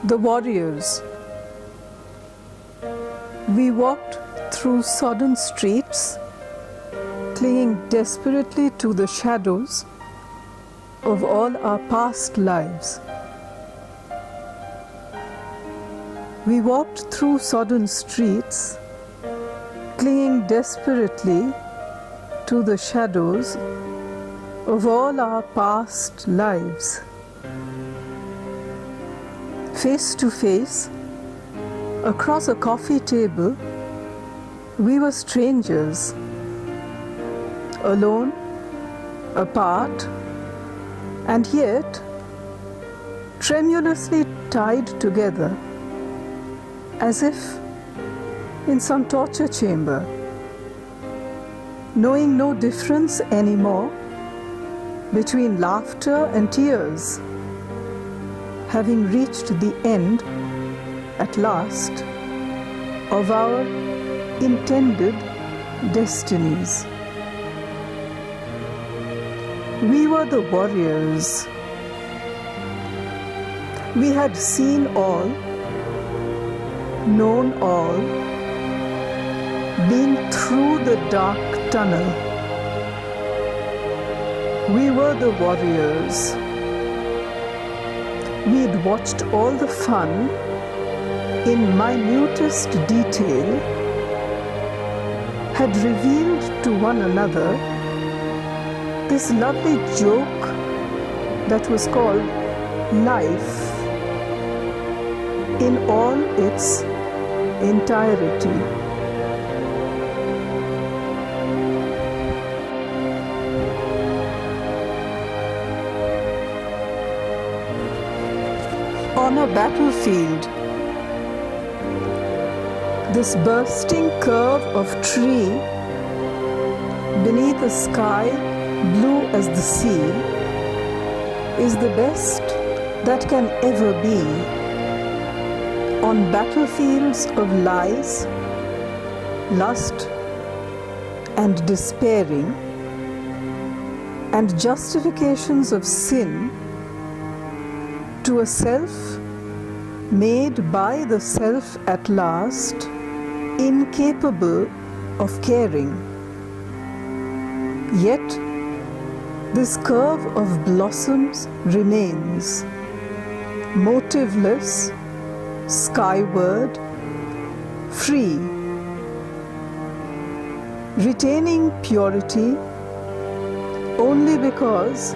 The warriors. We walked through sodden streets, clinging desperately to the shadows of all our past lives. We walked through sodden streets, clinging desperately to the shadows of all our past lives. Face to face, across a coffee table, we were strangers, alone, apart, and yet tremulously tied together, as if in some torture chamber, knowing no difference anymore between laughter and tears, having reached the end at last of our intended destinies. We were the warriors. We had seen all, known all, been through the dark tunnel. We were the warriors. We'd watched all the fun in minutest detail, had revealed to one another this lovely joke that was called life in all its entirety. On a battlefield, this bursting curve of tree beneath a sky blue as the sea is the best that can ever be. On battlefields of lies, lust, and despairing, and justifications of sin, to a self made by the self at last, incapable of caring. Yet this curve of blossoms remains, motiveless, skyward, free, retaining purity only because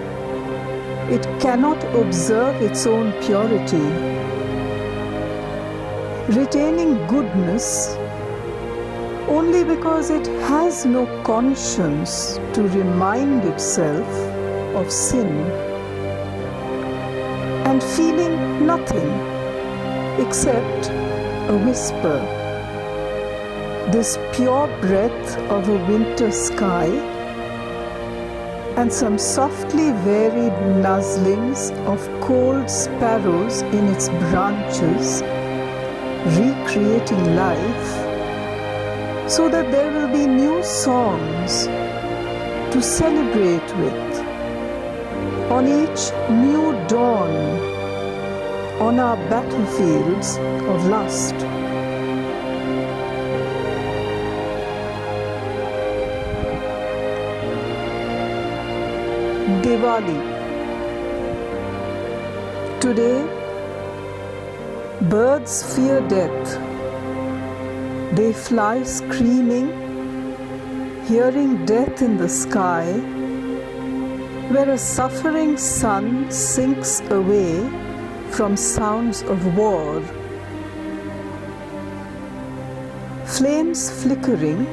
it cannot observe its own purity, retaining goodness only because it has no conscience to remind itself of sin, and feeling nothing except a whisper, this pure breath of a winter sky, and some softly varied nuzzlings of cold sparrows in its branches, recreating life, so that there will be new songs to celebrate with on each new dawn on our battlefields of lust. Diwali. Today, birds fear death. They fly screaming, hearing death in the sky, where a suffering sun sinks away from sounds of war. Flames flickering,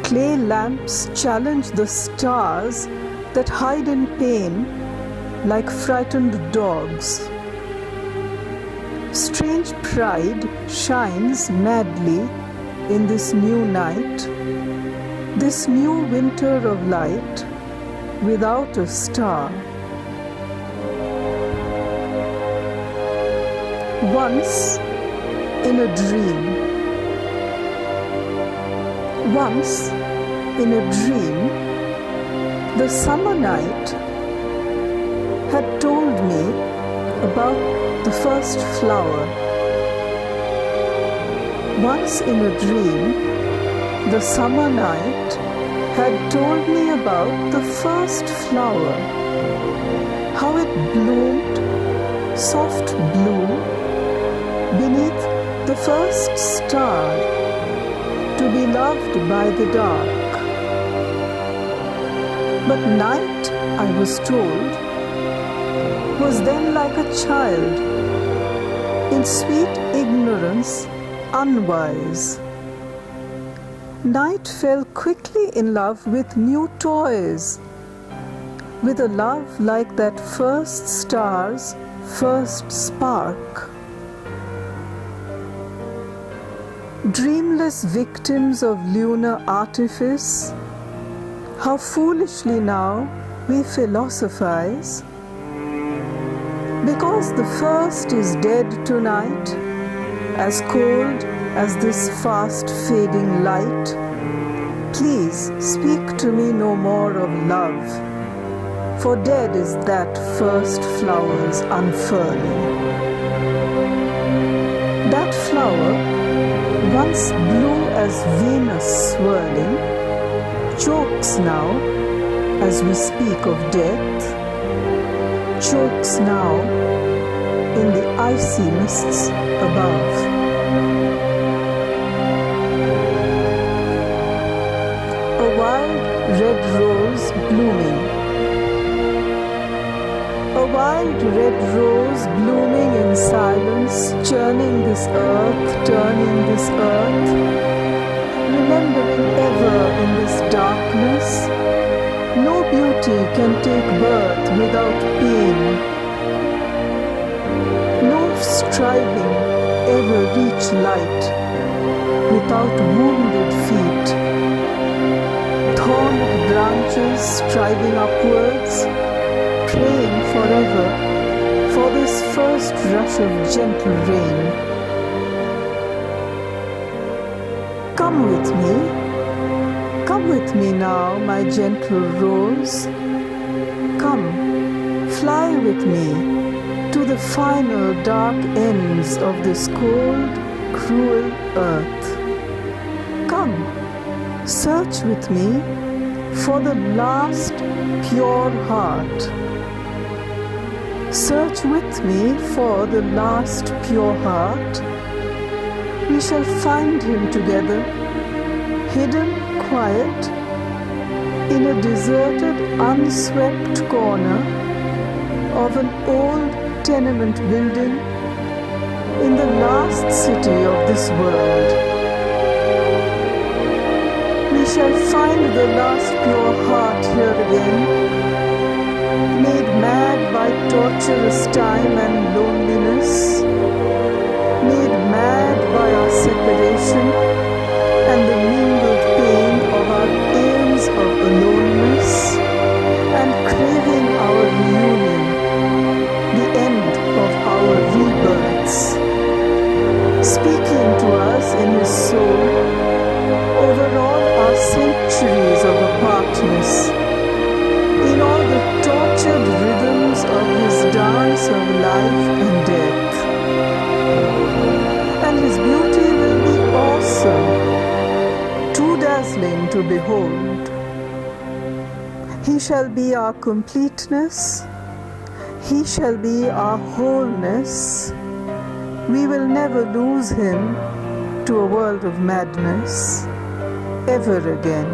clay lamps challenge the stars that hide in pain like frightened dogs. Strange pride shines madly in this new night, this new winter of light without a star. Once in a dream, once in a dream, the summer night had told me about the first flower. Once in a dream, the summer night had told me about the first flower, how it bloomed, soft blue, beneath the first star, to be loved by the dark. But night, I was told, was then like a child, in sweet ignorance, unwise. Night fell quickly in love with new toys, with a love like that first star's first spark. Dreamless victims of lunar artifice, how foolishly now we philosophize. Because the first is dead tonight, as cold as this fast fading light, please speak to me no more of love, for dead is that first flower's unfurling. That flower, once blue as Venus swirling, chokes now as we speak of death, chokes now in the icy mists above. A wild red rose blooming. A wild red rose blooming in silence, churning this earth, turning this earth, remembering ever in this darkness, no beauty can take birth without pain. No striving ever reach light without wounded feet. Thorned branches striving upwards, praying forever for this first rush of gentle rain. Come with me now, my gentle rose. Come, fly with me to the final dark ends of this cold, cruel earth. Come, search with me for the last pure heart. Search with me for the last pure heart. We shall find him together, hidden, quiet, in a deserted, unswept corner of an old tenement building in the last city of this world. We shall find the last pure heart here again, made mad by torturous time and loneliness, made mad by our separation and the mingled pain of our aeons of aloneness, and craving our reunion, the end of our rebirths, speaking to us in his soul over all our centuries of apartness, in all the tortured rhythms of his dance of life and death. And his beauty will be awesome, too dazzling to behold. He shall be our completeness, he shall be our wholeness. We will never lose him to a world of madness ever again.